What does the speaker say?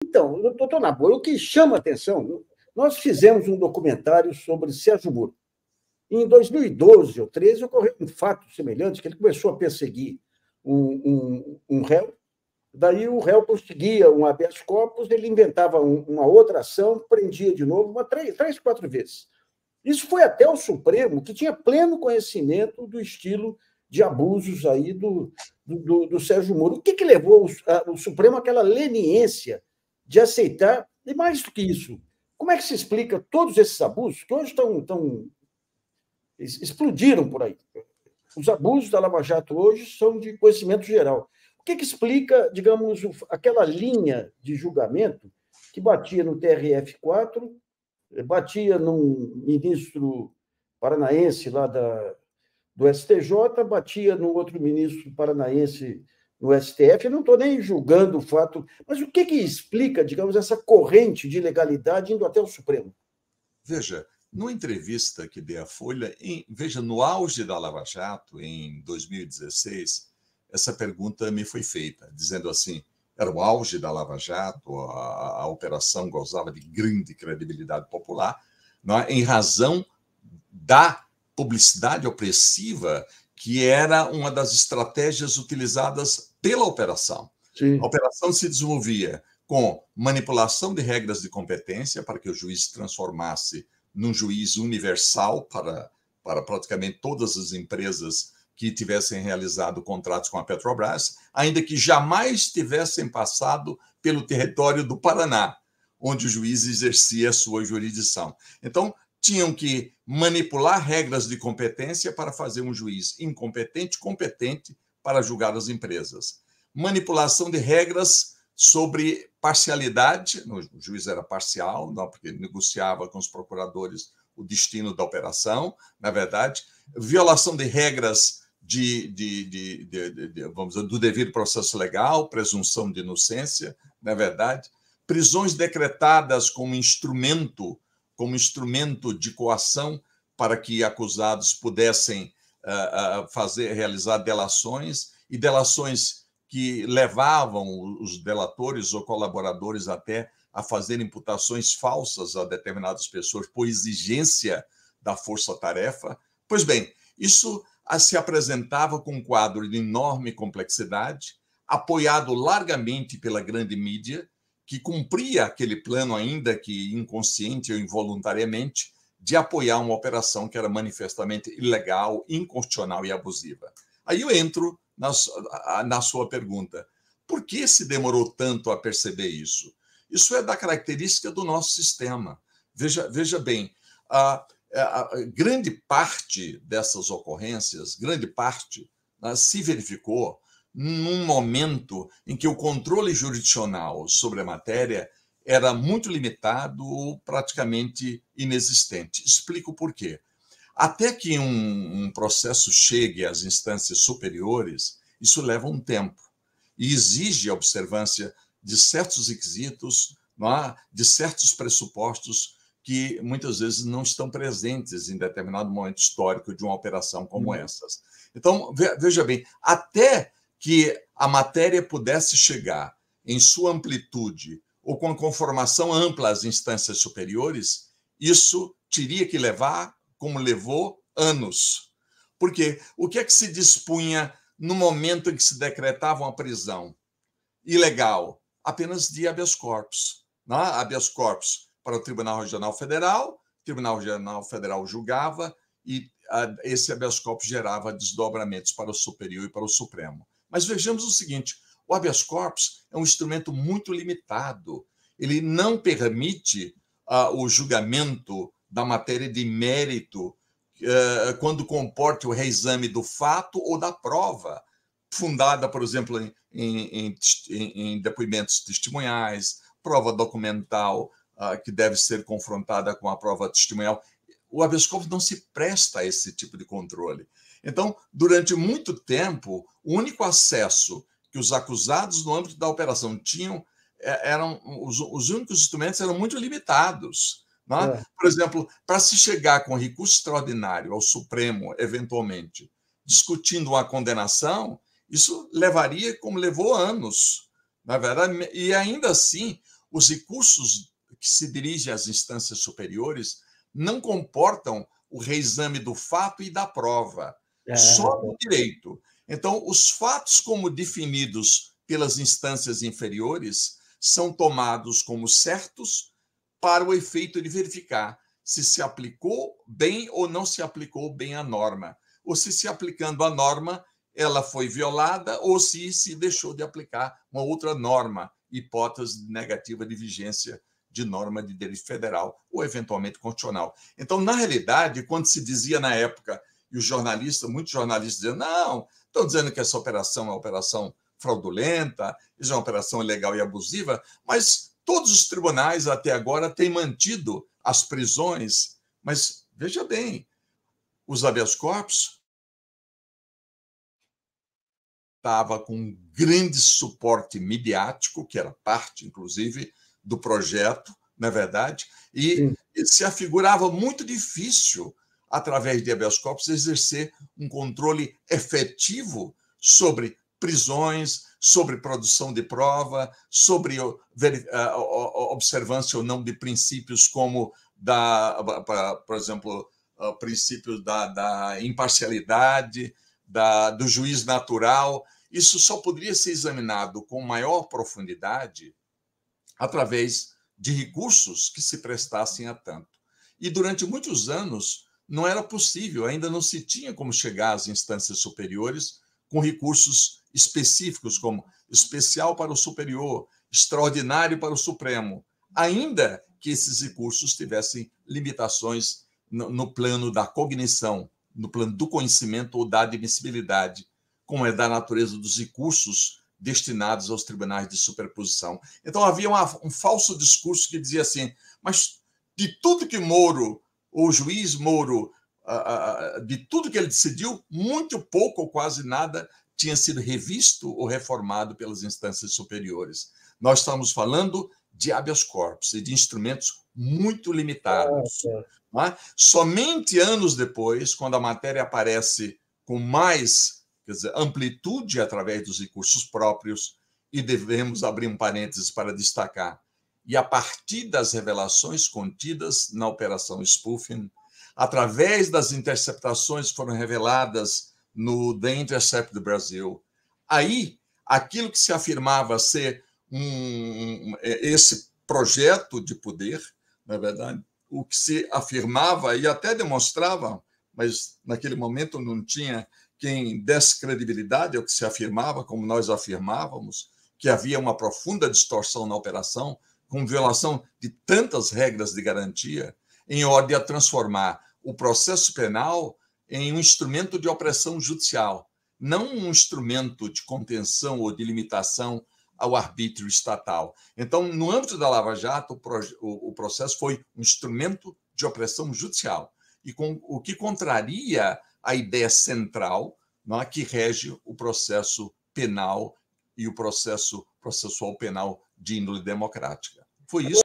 Então, doutor Nabor, o que chama a atenção, nós fizemos um documentário sobre Sérgio Moro. Em 2012 ou 2013, ocorreu um fato semelhante, que ele começou a perseguir um réu, daí o réu conseguia um habeas corpus, ele inventava uma outra ação, prendia de novo, três, quatro vezes. Isso foi até o Supremo, que tinha pleno conhecimento do estilo de abusos aí do Sérgio Moro. O que levou o Supremo àquela leniência de aceitar? E mais do que isso, como é que se explica todos esses abusos que hoje explodiram por aí? Os abusos da Lava Jato hoje são de conhecimento geral. O que explica, digamos, aquela linha de julgamento que batia no TRF4, batia num ministro paranaense lá do STJ, batia no outro ministro paranaense no STF? Eu não estou nem julgando o fato, mas o que explica, digamos, essa corrente de ilegalidade indo até o Supremo? Veja, numa entrevista que dei à Folha, veja, no auge da Lava Jato, em 2016, essa pergunta me foi feita, dizendo assim, era o auge da Lava Jato, a operação gozava de grande credibilidade popular, não é? Em razão da publicidade opressiva, que era uma das estratégias utilizadas pela operação. Sim. A operação se desenvolvia com manipulação de regras de competência para que o juiz se transformasse num juiz universal para praticamente todas as empresas que tivessem realizado contratos com a Petrobras, ainda que jamais tivessem passado pelo território do Paraná, onde o juiz exercia a sua jurisdição. Então, tinham que manipular regras de competência para fazer um juiz incompetente competente para julgar as empresas. Manipulação de regras sobre parcialidade, o juiz era parcial, não, porque negociava com os procuradores o destino da operação, na verdade, violação de regras vamos dizer, do devido processo legal, presunção de inocência, na verdade, prisões decretadas como instrumento de coação para que acusados pudessem realizar delações, e delações que levavam os delatores ou colaboradores até a fazer imputações falsas a determinadas pessoas por exigência da força-tarefa. Pois bem, isso se apresentava com um quadro de enorme complexidade, apoiado largamente pela grande mídia, que cumpria aquele plano, ainda que inconsciente ou involuntariamente, de apoiar uma operação que era manifestamente ilegal, inconstitucional e abusiva. Aí eu entro na sua pergunta. Por que se demorou tanto a perceber isso? Isso é da característica do nosso sistema. Veja bem, a grande parte dessas ocorrências, se verificou num momento em que o controle jurisdicional sobre a matéria era muito limitado ou praticamente inexistente. Explico por quê. Até que um processo chegue às instâncias superiores, isso leva um tempo e exige a observância de certos requisitos, de certos pressupostos que muitas vezes não estão presentes em determinado momento histórico de uma operação como essas. Então, veja bem, até que a matéria pudesse chegar em sua amplitude ou com a conformação ampla às instâncias superiores, isso teria que levar, como levou, anos. Porque o que é que se dispunha no momento em que se decretava uma prisão ilegal? Apenas de habeas corpus. Habeas corpus para o Tribunal Regional Federal, o Tribunal Regional Federal julgava e esse habeas corpus gerava desdobramentos para o Superior e para o Supremo. Mas vejamos o seguinte, o habeas corpus é um instrumento muito limitado. Ele não permite o julgamento da matéria de mérito quando comporte o reexame do fato ou da prova, fundada, por exemplo, em depoimentos testemunhais, prova documental que deve ser confrontada com a prova testemunhal. O habeas corpus não se presta a esse tipo de controle. Então, durante muito tempo, o único acesso que os acusados no âmbito da operação tinham os únicos instrumentos eram muito limitados. Por exemplo, para se chegar com recurso extraordinário ao Supremo, eventualmente, discutindo uma condenação, isso levaria, como levou, anos. Na verdade, e ainda assim, os recursos que se dirigem às instâncias superiores não comportam o reexame do fato e da prova, só do direito. Então, os fatos, como definidos pelas instâncias inferiores, são tomados como certos para o efeito de verificar se aplicou bem ou não se aplicou bem a norma, ou se aplicando a norma ela foi violada ou se deixou de aplicar uma outra norma, hipótese negativa de vigência de norma de direito federal ou eventualmente constitucional. Então, na realidade, quando se dizia na época, e os jornalistas, muitos jornalistas diziam, não, estão dizendo que essa operação é uma operação fraudulenta, isso é uma operação ilegal e abusiva, mas todos os tribunais até agora têm mantido as prisões, mas veja bem, os habeas corpus estava com um grande suporte midiático, que era parte, inclusive, do projeto, na é verdade, e se afigurava muito difícil, através de habeas corpus, exercer um controle efetivo sobre prisões, sobre produção de prova, sobre observância ou não de princípios como, por exemplo, princípios da imparcialidade, do juiz natural. Isso só poderia ser examinado com maior profundidade através de recursos que se prestassem a tanto. E durante muitos anos não era possível, ainda não se tinha como chegar às instâncias superiores com recursos específicos, como especial para o superior, extraordinário para o Supremo, ainda que esses recursos tivessem limitações no plano da cognição, no plano do conhecimento ou da admissibilidade, como é da natureza dos recursos destinados aos tribunais de superposição. Então, havia um falso discurso que dizia assim, mas de tudo que Moro, o juiz Moro, de tudo que ele decidiu, muito pouco ou quase nada tinha sido revisto ou reformado pelas instâncias superiores. Nós estamos falando de habeas corpus e de instrumentos muito limitados. Não é? Somente anos depois, quando a matéria aparece com mais, quer dizer, amplitude através dos recursos próprios, e devemos abrir um parênteses para destacar, e a partir das revelações contidas na Operação Spoofing, através das interceptações que foram reveladas no The Intercept do Brasil, aí aquilo que se afirmava ser esse projeto de poder, na verdade, o que se afirmava e até demonstrava, mas naquele momento não tinha quem desse credibilidade ao que se afirmava, como nós afirmávamos, que havia uma profunda distorção na operação, com violação de tantas regras de garantia, em ordem a transformar o processo penal em um instrumento de opressão judicial, não um instrumento de contenção ou de limitação ao arbítrio estatal. Então, no âmbito da Lava Jato, o processo foi um instrumento de opressão judicial, e o que contraria a ideia central, não é, que rege o processo penal e o processo processual penal de índole democrática. Foi isso.